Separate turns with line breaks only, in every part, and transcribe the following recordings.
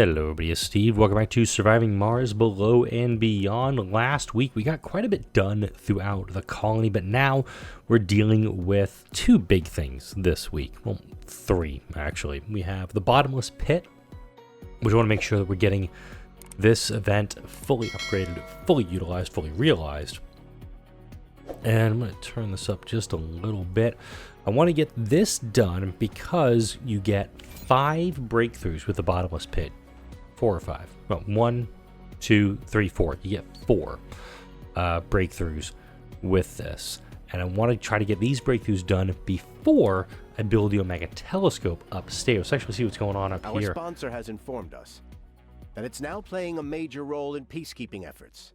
Hello everybody, it's Steve. Welcome back to Surviving Mars Below and Beyond. Last week we got quite a bit done throughout the colony, but now we're dealing with two big things this week. Well, three actually. We have the bottomless pit, which we want to make sure that we're getting this event fully upgraded, fully utilized, fully realized. And I'm going to turn this up just a little bit. I want to get this done because you get 5 breakthroughs with the bottomless pit. 4 or 5. Well, 1, 2, 3, 4. You get 4 breakthroughs with this. And I want to try to get these breakthroughs done before I build the Omega telescope upstairs. Let's actually see what's going on up here.
Our sponsor has informed us that it's now playing a major role in peacekeeping efforts.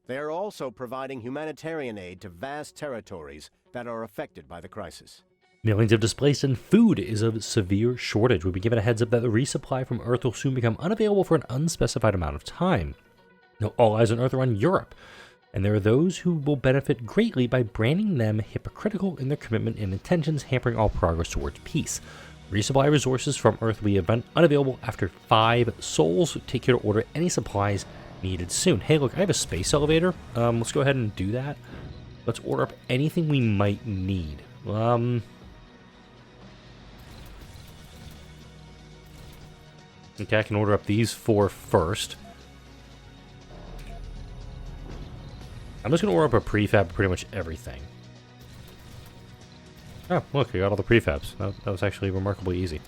They are also providing humanitarian aid to vast territories that are affected by the crisis.
Millions of displaced and food is a severe shortage. We've been given a heads up that the resupply from Earth will soon become unavailable for an unspecified amount of time. Now, all eyes on Earth are on Europe, and there are those who will benefit greatly by branding them hypocritical in their commitment and intentions, hampering all progress towards peace. Resupply resources from Earth will be unavailable after 5 sols. Take care to order any supplies needed soon. Hey, look, I have a space elevator. Let's go ahead and do that. Let's order up anything we might need. Okay, I can order up these 4 first. I'm just going to order up a prefab for pretty much everything. Oh, look, I got all the prefabs. That was actually remarkably easy.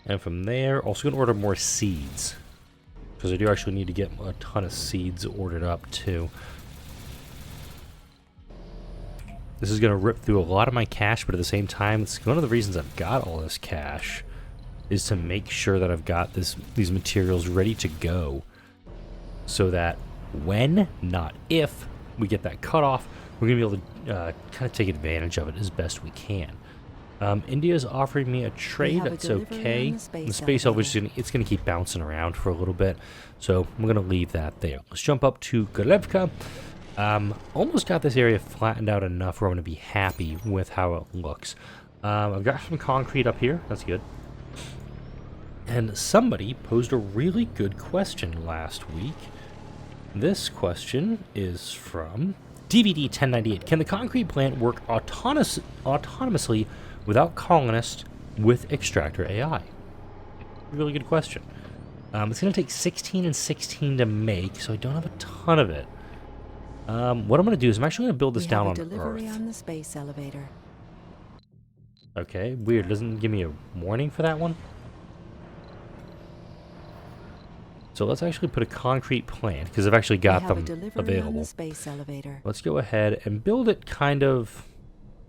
And from there, also going to order more seeds. Because I do actually need to get a ton of seeds ordered up, too. This is going to rip through a lot of my cash, but at the same time, it's one of the reasons I've got all this cash is to make sure that I've got these materials ready to go so that when, not if, we get that cutoff, we're going to be able to kind of take advantage of it as best we can. India's offering me a trade. That's okay. The space elevator, it's going to keep bouncing around for a little bit, so I'm going to leave that there. Let's jump up to Gorevka. Almost got this area flattened out enough where I'm going to be happy with how it looks. I've got some concrete up here. That's good. And somebody posed a really good question last week. This question is from DVD 1098. Can the concrete plant work autonomously without colonists with extractor AI? Really good question. It's going to take 16 and 16 to make, so I don't have a ton of it. What I'm going to do is I'm actually going to build this down on Earth.
On the space elevator.
Okay, weird. Doesn't give me a warning for that one. So let's actually put a concrete plant, because I've actually got them available.
The space elevator.
Let's go ahead and build it kind of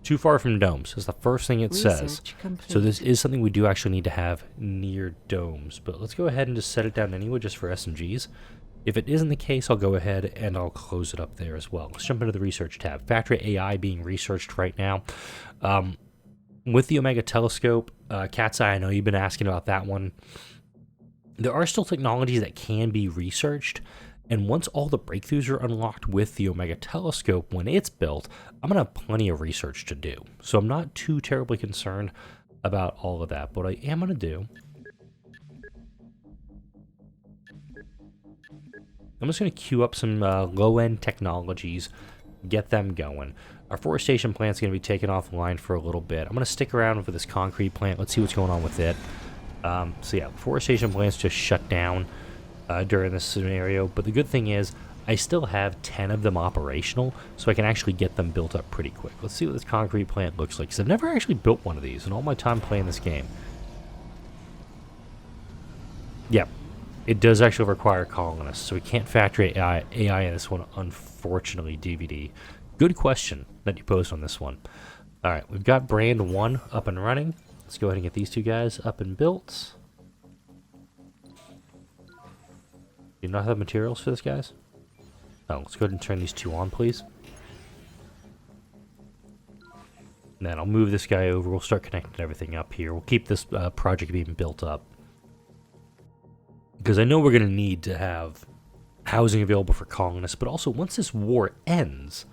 too far from domes. That's the first thing it says. So this is something we do actually need to have near domes. But let's go ahead and just set it down anyway, just for SMGs. If it isn't the case, I'll go ahead and I'll close it up there as well. Let's jump into the research tab. Factory AI being researched right now. With the Omega telescope, Cat's Eye, I know you've been asking about that one. There are still technologies that can be researched, and once all the breakthroughs are unlocked with the Omega telescope, when it's built, I'm going to have plenty of research to do. So I'm not too terribly concerned about all of that. But what I am going to do, I'm just going to queue up some low-end technologies, get them going. Our forestation plant's going to be taken offline for a little bit. I'm going to stick around for this concrete plant. Let's see what's going on with it. So yeah, forestation plants just shut down during this scenario, but the good thing is I still have 10 of them operational, so I can actually get them built up pretty quick. Let's see what this concrete plant looks like, because I've never actually built one of these in all my time playing this game. Yep, it does actually require colonists, so we can't factor AI in this one, unfortunately, DVD. Good question that you posed on this one. Alright, we've got brand 1 up and running. Let's go ahead and get these two guys up and built. Do you not have materials for this, guys? Oh, let's go ahead and turn these 2 on, please. And then I'll move this guy over. We'll start connecting everything up here. We'll keep this project being built up. Because I know we're going to need to have housing available for colonists, but also once this war ends,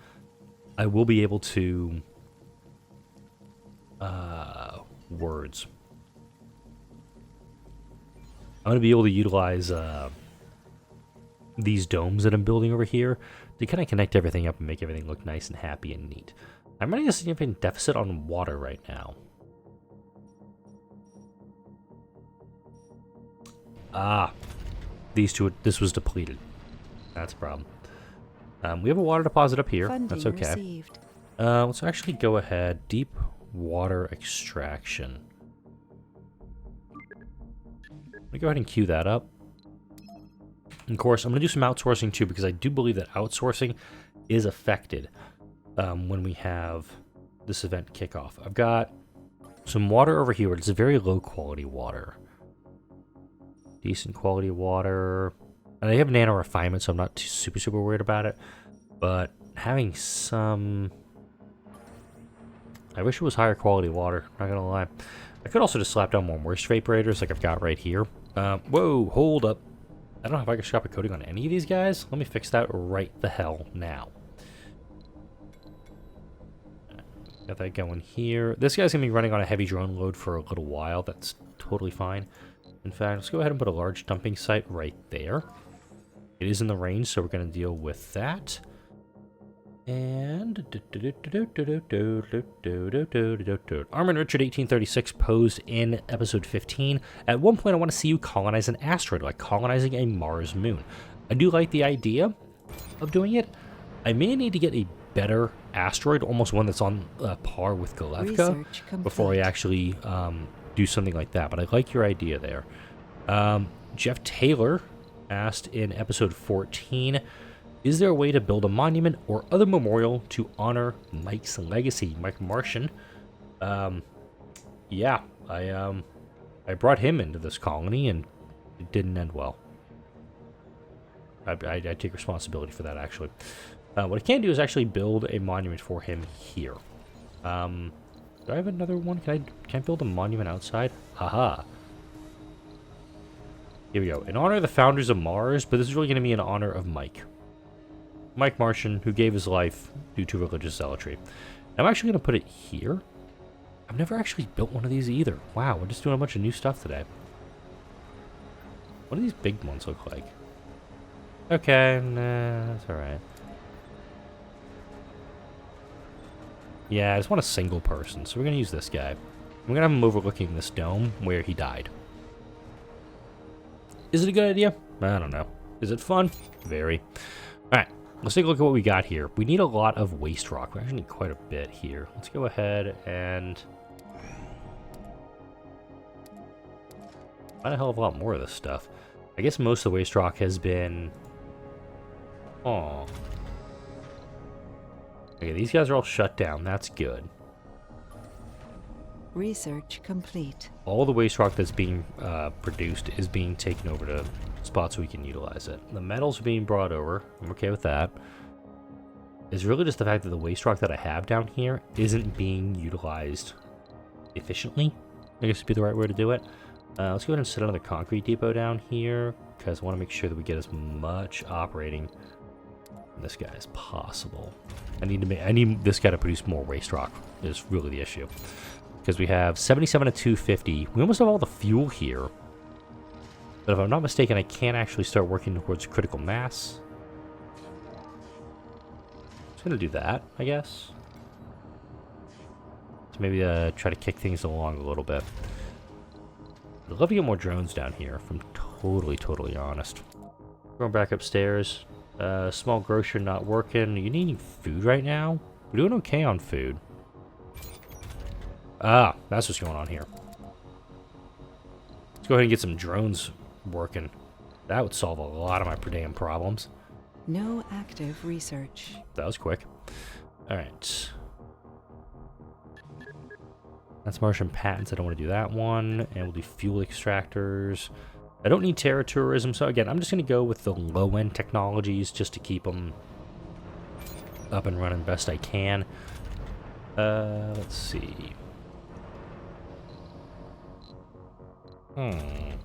I will be able to... words. I'm going to be able to utilize these domes that I'm building over here to kind of connect everything up and make everything look nice and happy and neat. I'm running a significant deficit on water right now. Ah, this was depleted. That's a problem. We have a water deposit up here.
Funding
That's okay.
received.
Let's actually go ahead. Deep water extraction. Let me go ahead and queue that up. Of course, I'm going to do some outsourcing too, because I do believe that outsourcing is affected when we have this event kickoff. I've got some water over here, but it's a very low quality water. Decent quality water. And I have nano refinement, so I'm not too super worried about it. But having some... I wish it was higher quality water, not gonna lie. I could also just slap down more moisture vaporators like I've got right here. Whoa, hold up. I don't know if I can shop a coating on any of these guys. Let me fix that right the hell now. Got that going here. This guy's gonna be running on a heavy drone load for a little while. That's totally fine. In fact, let's go ahead and put a large dumping site right there. It is in the range, so we're gonna deal with that. And Armin Richard 1836 posed in episode 15. At one point, I want to see you colonize an asteroid, like colonizing a Mars moon. I do like the idea of doing it. I may need to get a better asteroid, almost one that's on par with Galevka, before I actually do something like that. But I like your idea there. Jeff Taylor asked in episode 14. Is there a way to build a monument or other memorial to honor Mike's legacy? Mike Martian. Yeah, I brought him into this colony and it didn't end well. I take responsibility for that, actually. What I can do is actually build a monument for him here. Do I have another one? Can I build a monument outside? Haha. Here we go. In honor of the founders of Mars, but this is really going to be in honor of Mike. Mike Martian, who gave his life due to religious zealotry. I'm actually going to put it here. I've never actually built one of these either. Wow, we're just doing a bunch of new stuff today. What do these big ones look like? Okay, nah, that's alright. Yeah, I just want a single person, so we're going to use this guy. We're going to have him overlooking this dome where he died. Is it a good idea? I don't know. Is it fun? Very. Alright. Let's take a look at what we got here. We need a lot of waste rock. We actually need quite a bit here. Let's go ahead and find a hell of a lot more of this stuff. I guess most of the waste rock has been... Oh. Okay, these guys are all shut down. That's good.
Research complete.
All the waste rock that's being produced is being taken over to spots so we can utilize it. The metals are being brought over. I'm okay with that. It's really just the fact that the waste rock that I have down here isn't being utilized efficiently. I guess would be the right way to do it. Let's go ahead and set another concrete depot down here because I want to make sure that we get as much operating from this guy as possible. I need this guy to produce more waste rock is really the issue. Because we have 77 to 250. We almost have all the fuel here. But if I'm not mistaken, I can't actually start working towards critical mass. Just gonna do that, I guess. So maybe try to kick things along a little bit. I'd love to get more drones down here, if I'm totally honest. Going back upstairs. Small grocer not working. Are you needing food right now? We're doing okay on food. Ah, that's what's going on here. Let's go ahead and get some drones working. That would solve a lot of my per diem problems.
No active research.
That was quick. Alright. That's Martian patents. I don't want to do that one. And we'll do fuel extractors. I don't need terror tourism. So again, I'm just going to go with the low-end technologies just to keep them up and running best I can. Let's see. I'm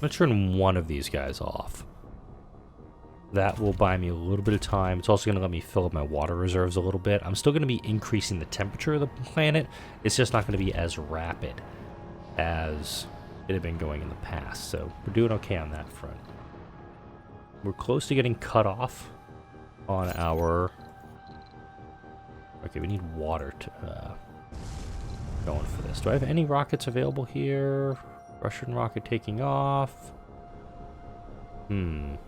gonna turn one of these guys off. That will buy me a little bit of time. It's also going to let me fill up my water reserves a little bit. I'm still going to be increasing the temperature of the planet. It's just not going to be as rapid as it had been going in the past. So we're doing okay on that front. We're close to getting cut off on our... Okay, we need water to going for this. Do I have any rockets available here? Russian rocket taking off. I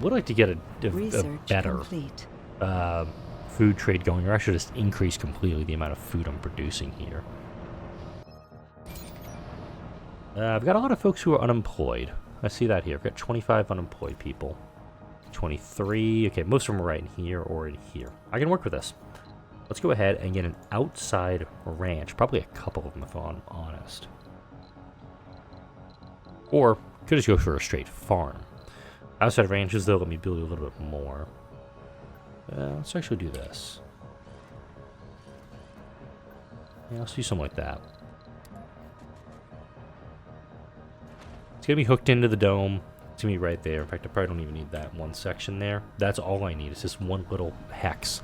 would like to get a better food trade going, or I should just increase completely the amount of food I'm producing here. I've got a lot of folks who are unemployed. I see that here. I've got 25 unemployed people. 23. Okay, most of them are right in here or in here. I can work with this. Let's go ahead and get an outside ranch. Probably a couple of them, if I'm honest. Or could just go for a straight farm. Outside ranches, though, let me build a little bit more. Let's actually do this. Yeah, let's do something like that. It's going to be hooked into the dome. It's going to be right there. In fact, I probably don't even need that one section there. That's all I need. It's just one little hex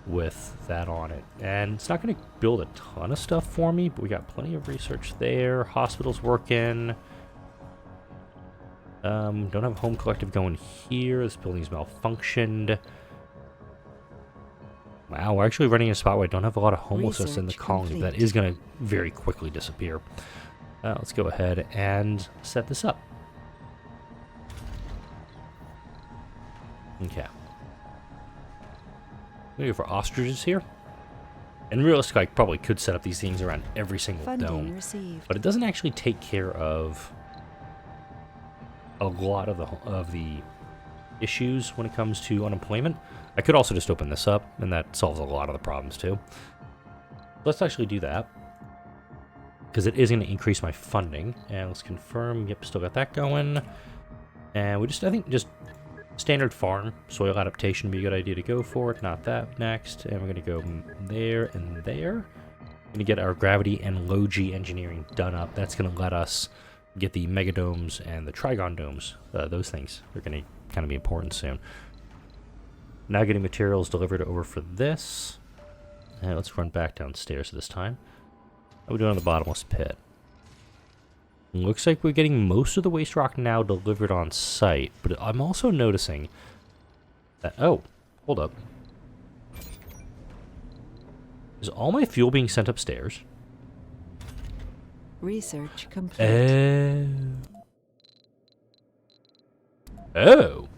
with that on it. And it's not going to build a ton of stuff for me, but we got plenty of research there. Hospital's working. Don't have a home collective going here. This building's malfunctioned. Wow, we're actually running a spot where I don't have a lot of homelessness in the colony. That is going to very quickly disappear. Let's go ahead and set this up. Okay. I'm going to go for ostriches here. And realistically, I probably could set up these things around every single dome.
Received.
But it doesn't actually take care of a lot of the issues when it comes to unemployment. I could also just open this up, and that solves a lot of the problems too. Let's actually do that, because it is going to increase my funding. And let's confirm. Yep, still got that going. And we I think just standard farm, soil adaptation would be a good idea to go for it. Not that next. And we're going to go there and there. We're going to get our gravity and low G engineering done up. That's going to let us get the megadomes and the trigon domes. Those things are going to kind of be important soon. Now getting materials delivered over for this. And let's run back downstairs this time. How are we doing on the bottomless pit? Looks like we're getting most of the waste rock now delivered on site, but I'm also noticing that... Oh, hold up. Is all my fuel being sent upstairs?
Research complete.
Oh.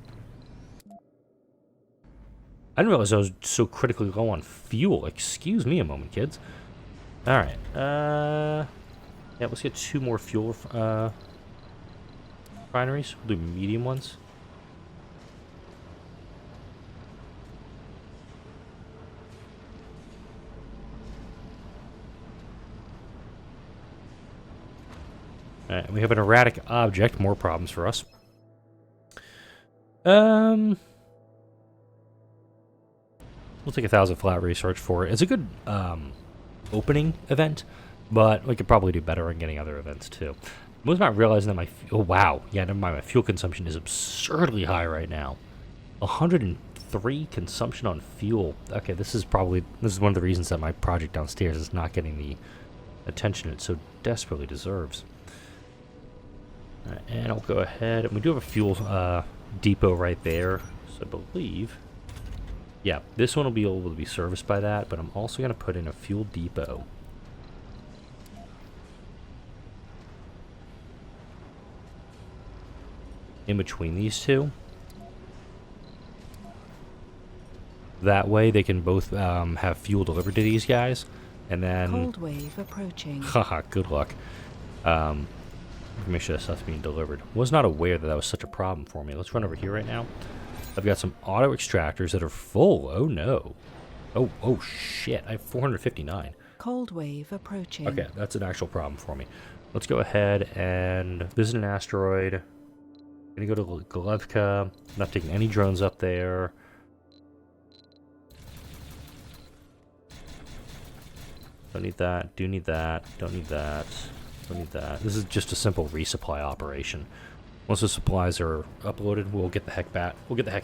I didn't realize I was so critically low on fuel. Excuse me a moment, kids. Alright. Yeah, let's get 2 more fuel refineries. We'll do medium ones. Alright, we have an erratic object. More problems for us. We'll take 1,000 flat research for it. It's a good opening event, but we could probably do better on getting other events too. I was not realizing that my... Oh, wow. Yeah, never mind. My fuel consumption is absurdly high right now. 103 consumption on fuel. Okay, this is one of the reasons that my project downstairs is not getting the attention it so desperately deserves. Right, and I'll go ahead. And we do have a fuel depot right there. So I believe... Yeah, this one will be able to be serviced by that, but I'm also going to put in a fuel depot. In between these two. That way they can both have fuel delivered to these guys. And then...
Cold wave approaching.
Haha, good luck. Make sure that stuff's being delivered. Was not aware that that was such a problem for me. Let's run over here right now. I've got some auto extractors that are full. Oh no. Oh shit. I have 459.
Cold wave approaching.
Okay, that's an actual problem for me. Let's go ahead and visit an asteroid. Gonna go to Golevka. Not taking any drones up there. Don't need that. Do need that. Don't need that. don't need that. This is just a simple resupply operation. Once the supplies are uploaded, we'll get the heck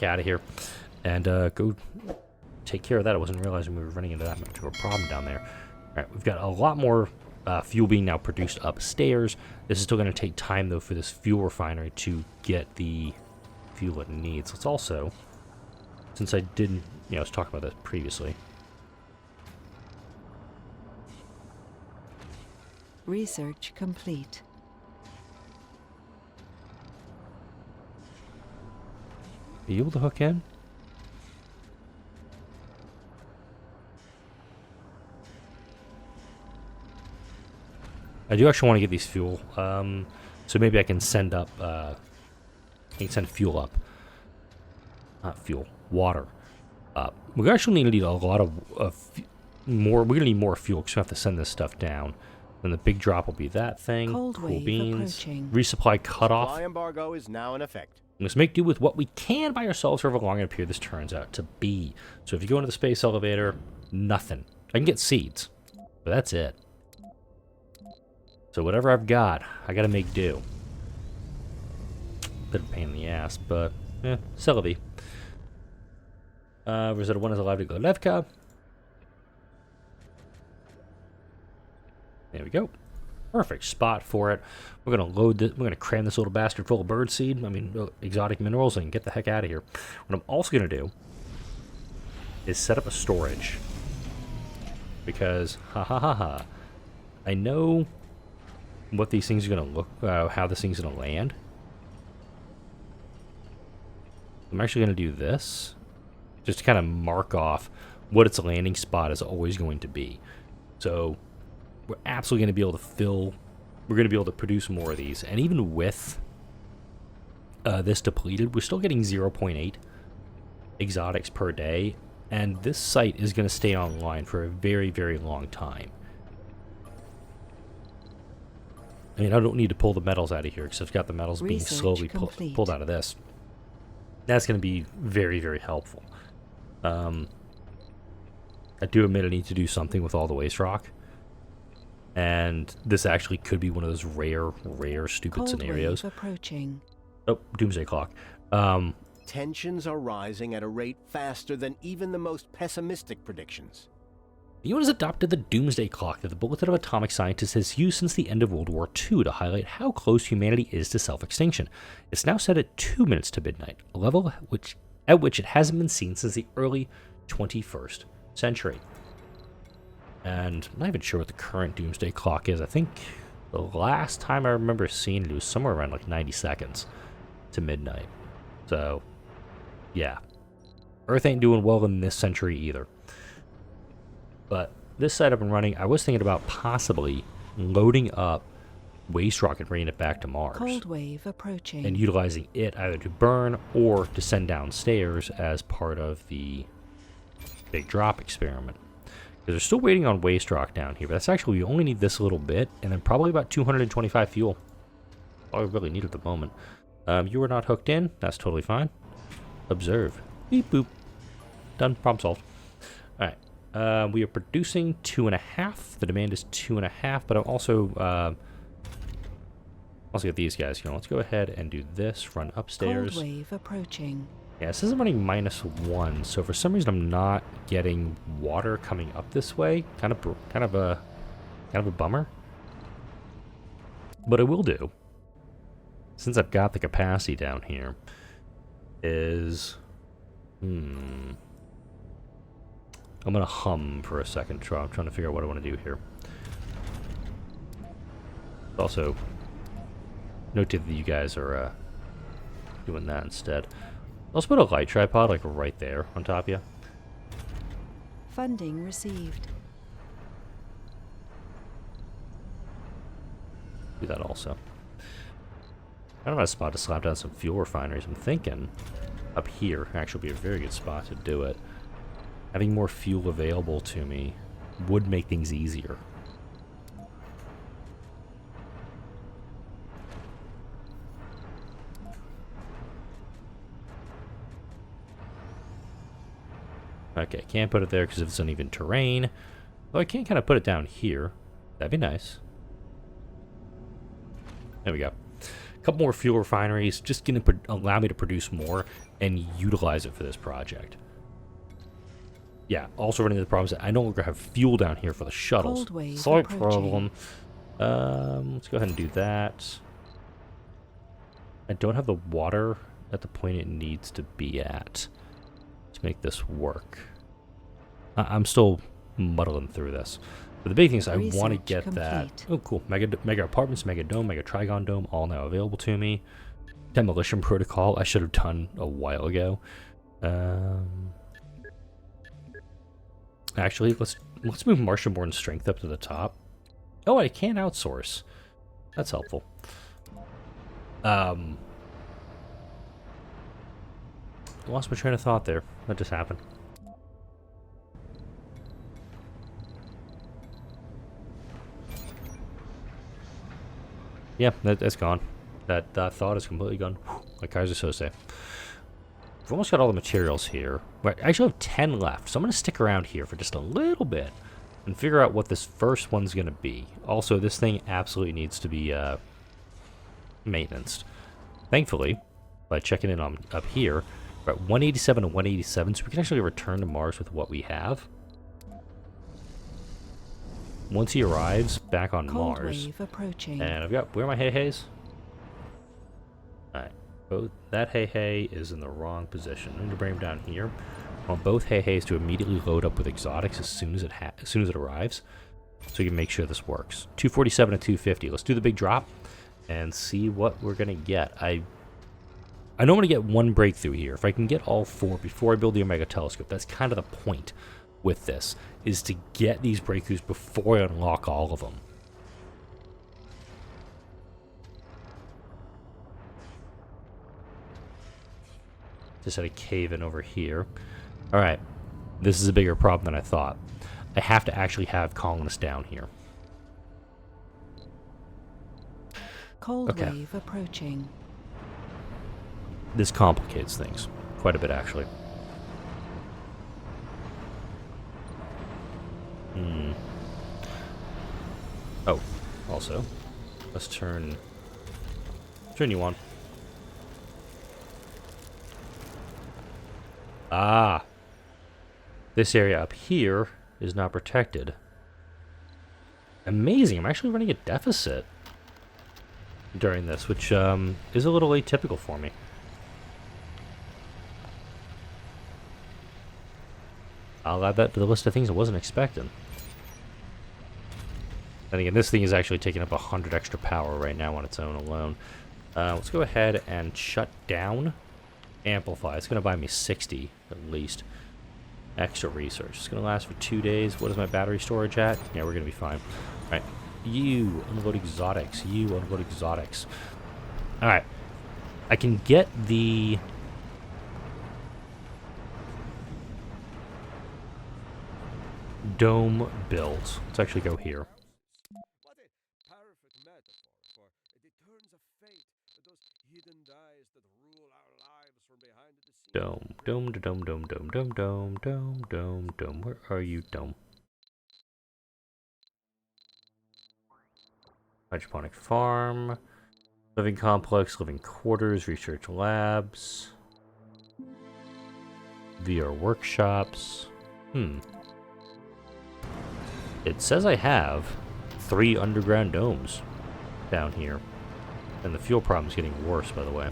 out of here and go take care of that. I wasn't realizing we were running into that much of a problem down there. All right, we've got a lot more fuel being now produced upstairs. This is still going to take time, though, for this fuel refinery to get the fuel it needs. Let's also, since I didn't, I was talking about this previously.
Research complete.
Are you able to hook in? I do actually want to get these fuel, so maybe I can send up, fuel up. Not fuel, water up. We're actually going to need a lot of more. We're going to need more fuel because we have to send this stuff down. Then the big drop will be that thing.
Cold
cool
wave
beans.
approaching.
Resupply cutoff.
Supply embargo is now in effect.
Let's make do with what we can by ourselves for however long it appears this turns out to be. So if you go into the space elevator, nothing. I can get seeds, but that's it. So whatever I've got, I gotta make do. Bit of a pain in the ass, but Celebi. Rosetta 1 is allowed to go Levka. There we go. Perfect spot for it. We're gonna load this. We're gonna cram this little bastard full of birdseed. I mean, exotic minerals, and get the heck out of here. What I'm also gonna do is set up a storage because I know what these things are gonna look, how this thing's gonna land. I'm actually gonna do this just to kind of mark off what its landing spot is always going to be. So we're absolutely going to be able to fill, we're going to be able to produce more of these. And even with this depleted, we're still getting 0.8 exotics per day. And this site is going to stay online for a very, very long time. I mean, I don't need to pull the metals out of here because I've got the metals being slowly pulled out of this. That's going to be very, very helpful. I do admit I need to do something with all the waste rock. And this actually could be one of those rare, stupid
Cold
scenarios.
wave approaching.
Oh, doomsday clock.
Tensions are rising at a rate faster than even the most pessimistic predictions.
The UN has adopted the doomsday clock that the Bulletin of Atomic Scientists has used since the end of World War II to highlight how close humanity is to self-extinction. It's now set at 2 minutes to midnight, a level at which it hasn't been seen since the early 21st century. And I'm not even sure what the current doomsday clock is. I think the last time I remember seeing it was somewhere around like 90 seconds to midnight. So, yeah. Earth ain't doing well in this century either. But this site up and running, I was thinking about possibly loading up waste rock and bringing it back to Mars.
Cold wave approaching.
And utilizing it either to burn or to send downstairs as part of the big drop experiment. Because they're still waiting on waste rock down here, but that's actually, we only need this little bit, and then probably about 225 fuel. All we really need at the moment. You were not hooked in, that's totally fine. Observe. Beep boop. Done, problem solved. Alright, we are producing 2.5. The demand is 2.5, but I'm also, get these guys, let's go ahead and do this, run upstairs.
Cold wave approaching.
Yeah, this isn't running -1, so for some reason I'm not getting water coming up this way. Kind of a bummer. But I will do, since I've got the capacity down here, is I'm gonna hum for a second. I'm trying to figure out what I want to do here. Also, noted that you guys are doing that instead. Let's put a light tripod, like, right there on top of you.
Funding received.
Do that also. I don't have a spot to slap down some fuel refineries. I'm thinking up here actually be a very good spot to do it. Having more fuel available to me would make things easier. Okay, can't put it there because it's uneven terrain. Though I can kind of put it down here. That'd be nice. There we go. A couple more fuel refineries, just going to allow me to produce more and utilize it for this project. Yeah, also running into the problems that I no longer have fuel down here for the shuttles.
Cold wave
Slight
approaching.
problem. Let's go ahead and do that. I don't have the water at the point it needs to be at to make this work. I'm still muddling through this. But the big thing is I want to get that. Oh, cool. Mega apartments, mega dome, mega trigon dome, all now available to me. Demolition protocol, I should have done a while ago. Actually, let's move Martian-born strength up to the top. Oh, I can outsource. That's helpful. Lost my train of thought there. That just happened. Yeah, that's gone. That thought is completely gone. Whew, my Kaiser Sose. We've almost got all the materials here. I actually have 10 left, so I'm going to stick around here for just a little bit and figure out what this first one's going to be. Also, this thing absolutely needs to be maintenanced. Thankfully, by checking in on up here, we're at 187 and 187, so we can actually return to Mars with what we have. Once he arrives back on
Cold
Mars,
wave approaching.
and I've got, where are my hey-heys? Alright, both, that hey-hey is in the wrong position. I'm going to bring him down here. I want both hey-heys to immediately load up with exotics as soon as it arrives, so we can make sure this works. 247 and 250. Let's do the big drop and see what we're going to get. I know I'm going to get one breakthrough here. If I can get all four before I build the Omega Telescope, that's kind of the point with this, is to get these breakthroughs before I unlock all of them. Just had a cave in over here. Alright, this is a bigger problem than I thought. I have to actually have colonists down here.
Cold wave approaching.
This complicates things quite a bit, actually. Oh, also, let's turn you on. Ah, this area up here is not protected. Amazing, I'm actually running a deficit during this, which is a little atypical for me. I'll add that to the list of things I wasn't expecting. And again, this thing is actually taking up 100 extra power right now on its own alone. Let's go ahead and shut down Amplify. It's going to buy me 60 at least. Extra research. It's going to last for 2 days. What is my battery storage at? Yeah, we're going to be fine. Alright. You unload exotics. You unload exotics. Alright. I can get the... dome built. Let's actually go here.
What a perfect metaphor for the turns of fate, those hidden dyes that rule our lives from behind the scenes.
Dome. Where are you, dome? Hydroponic farm, living complex, living quarters, research labs, VR workshops. It says I have 3 underground domes down here. And the fuel problem is getting worse, by the way.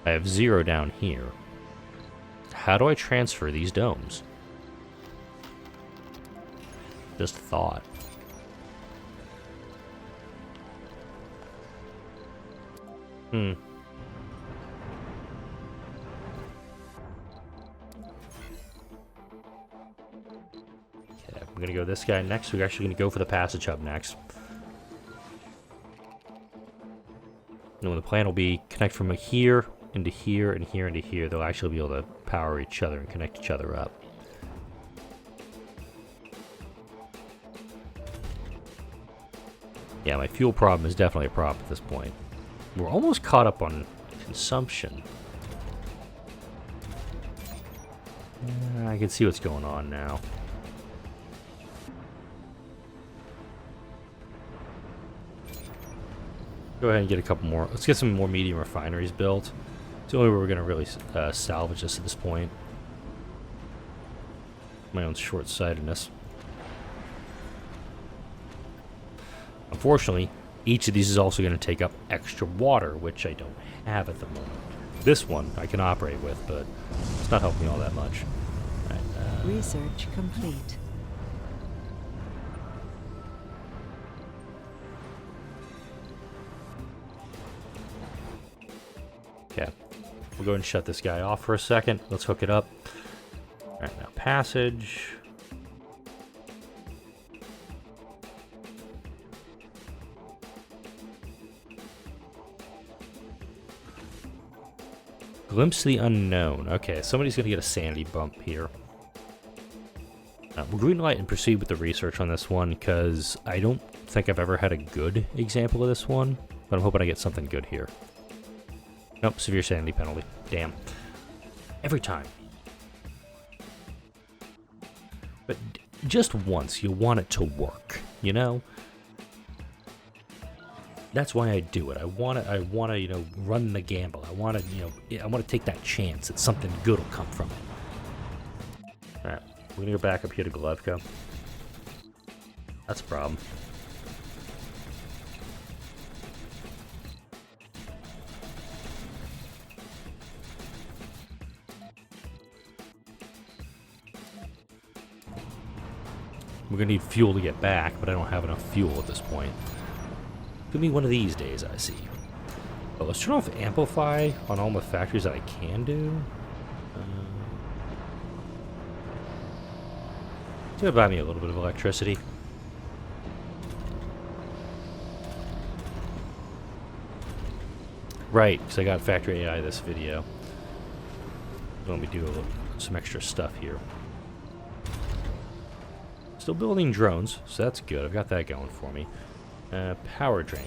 I have 0 down here. How do I transfer these domes? Just thought. I'm gonna go this guy next. We're actually gonna go for the passage hub next. And the plan will be connect from here into here and here into here. They'll actually be able to power each other and connect each other up. Yeah, my fuel problem is definitely a problem at this point. We're almost caught up on consumption. I can see what's going on now. Go ahead and get a couple more. Let's get some more medium refineries built. It's the only way we're going to really salvage this at this point. My own short-sightedness. Unfortunately, each of these is also going to take up extra water, which I don't have at the moment. This one I can operate with, but it's not helping me all that much. All right,
Research complete.
okay, we'll go ahead and shut this guy off for a second. Let's hook it up. All right, now passage. Glimpse the unknown. Okay, somebody's going to get a sanity bump here. We'll green light and proceed with the research on this one, because I don't think I've ever had a good example of this one, but I'm hoping I get something good here. Nope, severe sanity penalty. Damn. Every time. But just once, you want it to work, you know? That's why I do it. I want to, you know, run the gamble. I want to, I want to take that chance that something good will come from it. All right, we're gonna go back up here to Glevka. That's a problem. We're gonna need fuel to get back, but I don't have enough fuel at this point. Could be one of these days, I see. But let's turn off Amplify on all the factories that I can do. It's gonna buy me a little bit of electricity. Right, because I got Factory AI this video. Let me do some extra stuff here. Still building drones, so that's good. I've got that going for me. Power drain.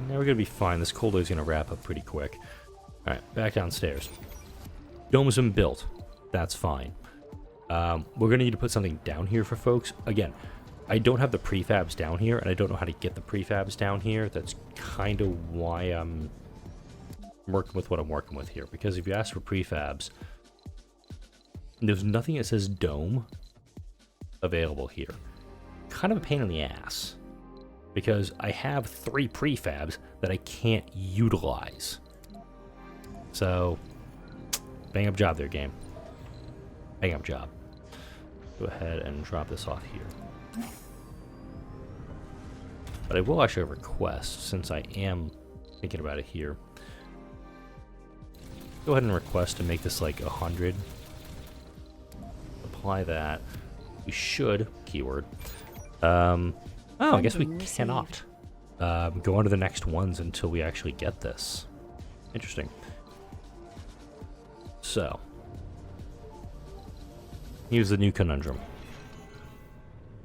Now we're gonna be fine. This cold is gonna wrap up pretty quick. Alright, back downstairs. Dome has been built. That's fine. We're gonna need to put something down here for folks. Again, I don't have the prefabs down here, and I don't know how to get the prefabs down here. That's kind of why I'm working with what I'm working with here. Because if you ask for prefabs, there's nothing that says dome available here. Kind of a pain in the ass. Because I have 3 prefabs that I can't utilize. So, bang up job there, game. Bang up job. Go ahead and drop this off here. But I will actually request, since I am thinking about it here. Go ahead and request to make this like 100. Apply that. We should, keyword. Oh, I guess we cannot go on to the next ones until we actually get this. Interesting. So, here's the new conundrum.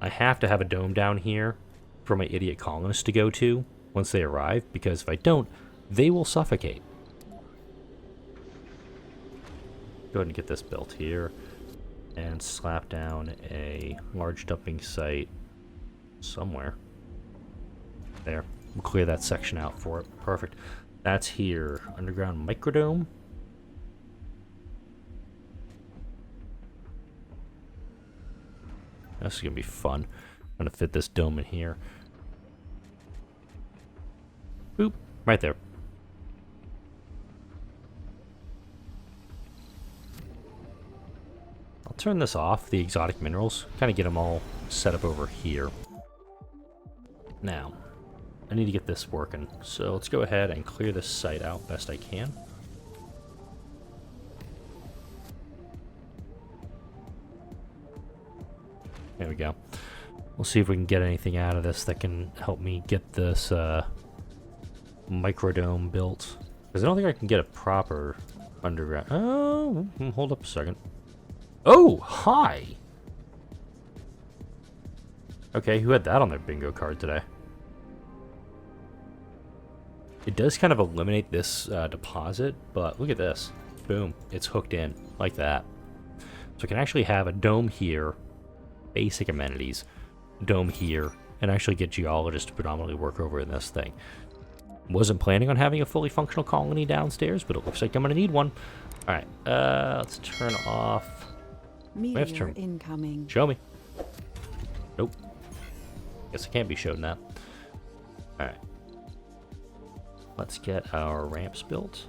I have to have a dome down here for my idiot colonists to go to once they arrive, because if I don't, they will suffocate. Go ahead and get this built here and slap down a large dumping site somewhere. There. We'll clear that section out for it. Perfect. That's here. Underground microdome. This is going to be fun. I'm going to fit this dome in here. Boop. Right there. I'll turn this off, the exotic minerals. Kind of get them all set up over here. Now, I need to get this working. So let's go ahead and clear this site out best I can. There we go. We'll see if we can get anything out of this that can help me get this microdome built. Because I don't think I can get a proper underground. Oh, hold up a second. Oh, hi! Okay, who had that on their bingo card today? It does kind of eliminate this deposit, but look at this. Boom, it's hooked in like that. So I can actually have a dome here, basic amenities, dome here, and actually get geologists to predominantly work over in this thing. Wasn't planning on having a fully functional colony downstairs, but it looks like I'm going to need one. Alright, let's turn off... We have to
Meteor
turn...
incoming.
Show me. Nope. Guess I can't be shown that. Alright. Let's get our ramps built.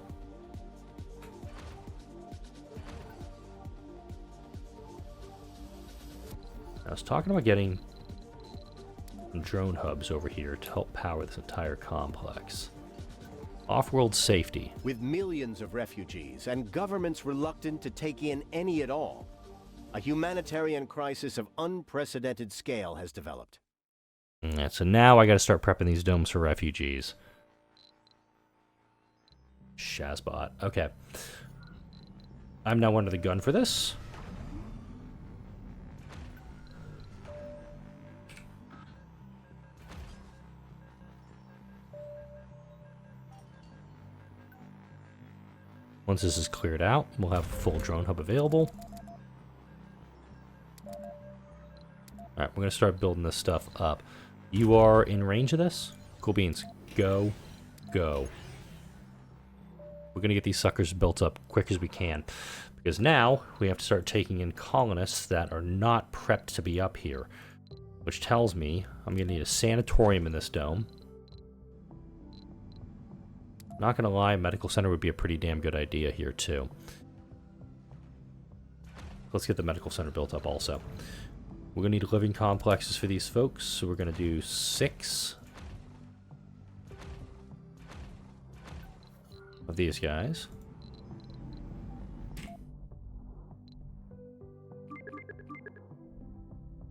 I was talking about getting drone hubs over here to help power this entire complex. Off-world safety.
With millions of refugees and governments reluctant to take in any at all, a humanitarian crisis of unprecedented scale has developed.
Yeah, so now I gotta start prepping these domes for refugees. Shazbot. Okay. I'm now under the gun for this. Once this is cleared out, we'll have a full drone hub available. Alright, we're going to start building this stuff up. You are in range of this? Cool beans. Go. Go. We're going to get these suckers built up quick as we can. Because now, we have to start taking in colonists that are not prepped to be up here. Which tells me I'm going to need a sanatorium in this dome. Not gonna lie, medical center would be a pretty damn good idea here too. Let's get the medical center built up also. We're gonna need living complexes for these folks, so we're gonna do 6 of these guys.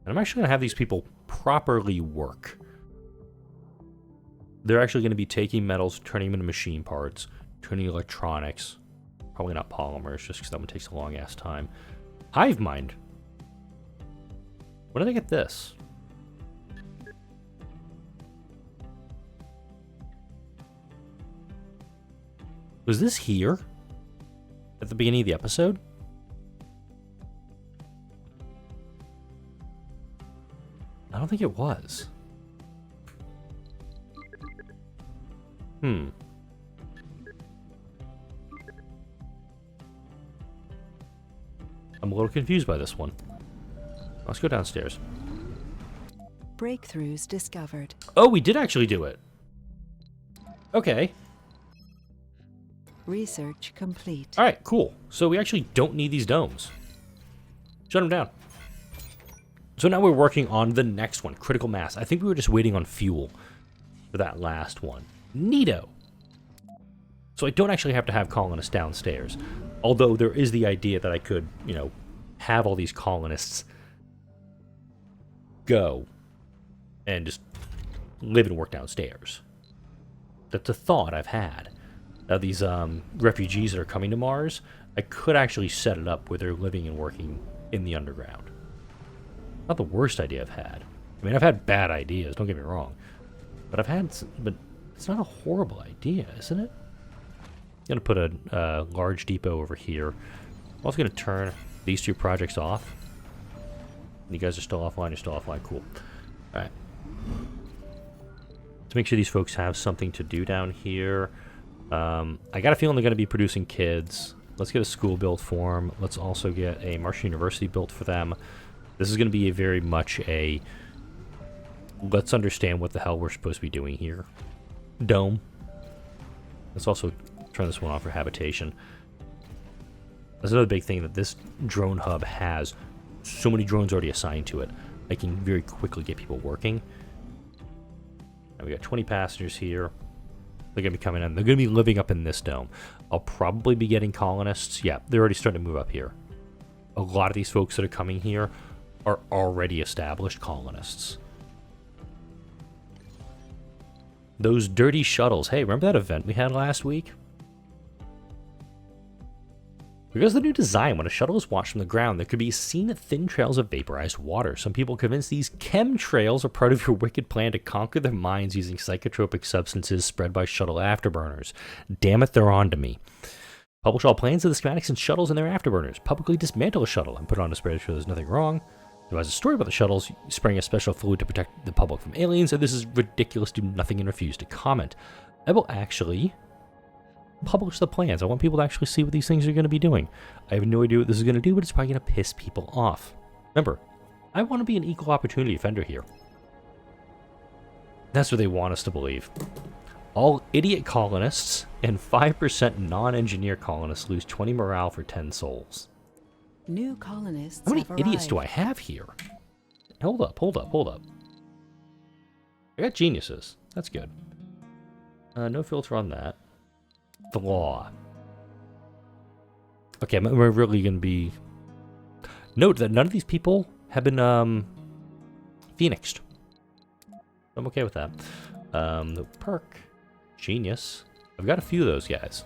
And I'm actually gonna have these people properly work. They're actually going to be taking metals, turning them into machine parts, turning electronics. Probably not polymers, just because that one takes a long-ass time. Hive mind. When did I get this? Was this here? At the beginning of the episode? I don't think it was. I'm a little confused by this one. Let's go downstairs.
Breakthroughs discovered.
Oh, we did actually do it. Okay.
Research complete.
Alright, cool. So we actually don't need these domes. Shut them down. So now we're working on the next one, critical mass. I think we were just waiting on fuel for that last one. Neato. So I don't actually have to have colonists downstairs. Although there is the idea that I could, you know, have all these colonists go and just live and work downstairs. That's a thought I've had. Now these refugees that are coming to Mars, I could actually set it up where they're living and working in the underground. Not the worst idea I've had. I mean, I've had bad ideas, don't get me wrong. But it's not a horrible idea, isn't it? I'm going to put a large depot over here. I'm also going to turn these 2 projects off. You guys are still offline? You're still offline? Cool. Alright. To make sure these folks have something to do down here. I got a feeling they're going to be producing kids. Let's get a school built for them. Let's also get a Martian University built for them. This is going to be a very much a... Let's understand what the hell we're supposed to be doing here. Dome. Let's also turn this one off for habitation. That's another big thing that this drone hub has. So many drones already assigned to it. I can very quickly get people working. And we got 20 passengers here. They're going to be coming in. They're going to be living up in this dome. I'll probably be getting colonists. Yeah, they're already starting to move up here. A lot of these folks that are coming here are already established colonists. Those dirty shuttles. Hey, remember that event we had last week? Because of the new design, when a shuttle is watched from the ground, there could be seen thin trails of vaporized water. Some people convinced these chemtrails are part of your wicked plan to conquer their minds using psychotropic substances spread by shuttle afterburners. Damn it, they're on to me. Publish all plans of the schematics and shuttles and their afterburners. Publicly dismantle a shuttle and put it on display to show there's nothing wrong. Devise a story about the shuttles, spraying a special fluid to protect the public from aliens, and this is ridiculous, do nothing and refuse to comment. I will actually publish the plans. I want people to actually see what these things are going to be doing. I have no idea what this is going to do, but it's probably going to piss people off. Remember, I want to be an equal opportunity offender here. That's what they want us to believe. All idiot colonists and 5% non-engineer colonists lose 20 morale for 10 souls.
New colonists
How many
have
idiots do I
arrived.
have here? Hold up. I got geniuses. That's good. No filter on that. The law. Okay, we're really going to be... Note that none of these people have been, phoenixed. I'm okay with that. The perk. Genius. I've got a few of those guys.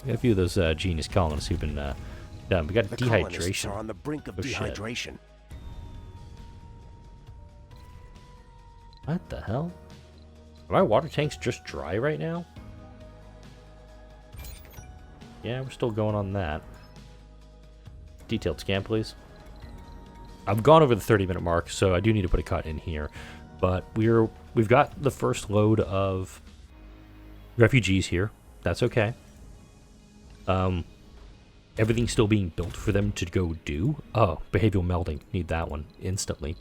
I've got a few of those, genius colonists who've been, done. We got
The colonists
dehydration.
are on the brink of
Oh, shit.
dehydration.
What the hell? Are my water tanks just dry right now? Yeah, we're still going on that. Detailed scan, please. I've gone over the 30-minute mark, so I do need to put a cut in here. But we've got the first load of refugees here. That's okay. Everything's still being built for them to go do. Oh, behavioral melding. Need that one instantly.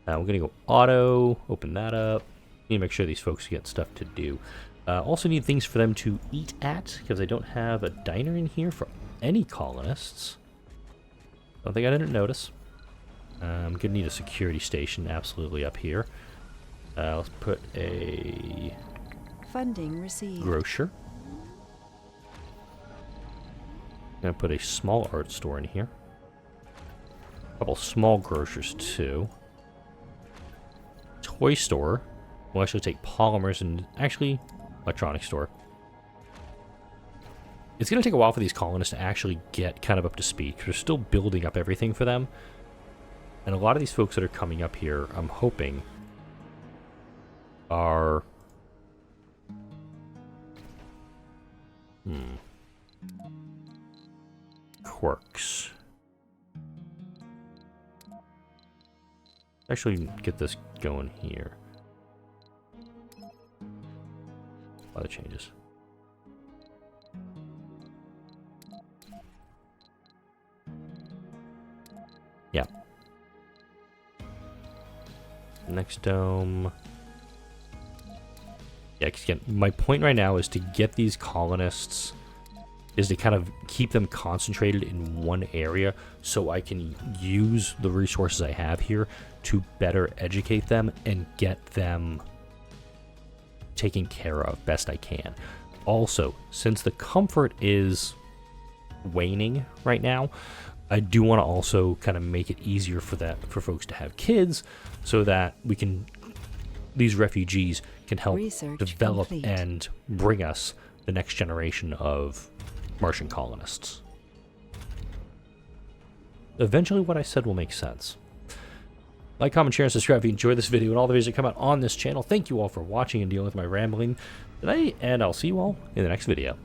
We're going to go auto, open that up. Need to make sure these folks get stuff to do. Also need things for them to eat at, because I don't have a diner in here for any colonists. Don't think I didn't notice. I'm going to need a security station absolutely up here. Let's put a
Funding received.
grocer. Going to put a small art store in here. A couple small grocers too. Toy store. We'll actually take polymers and actually electronics store. It's going to take a while for these colonists to actually get kind of up to speed, because we're still building up everything for them. And a lot of these folks that are coming up here, I'm hoping, are... quirks. Actually, get this going here. A lot of changes. Yeah. Next dome. Yeah, 'cause again, my point right now is to get these colonists, is to kind of keep them concentrated in one area so I can use the resources I have here to better educate them and get them taken care of best I can. Also, since the comfort is waning right now, I do want to also kind of make it easier for folks to have kids, so that we can, these refugees can help
Research
develop
complete.
and bring us the next generation of Martian colonists. Eventually what I said will make sense. Like, comment, share, and subscribe if you enjoyed this video and all the videos that come out on this channel. Thank you all for watching and dealing with my rambling today, and I'll see you all in the next video.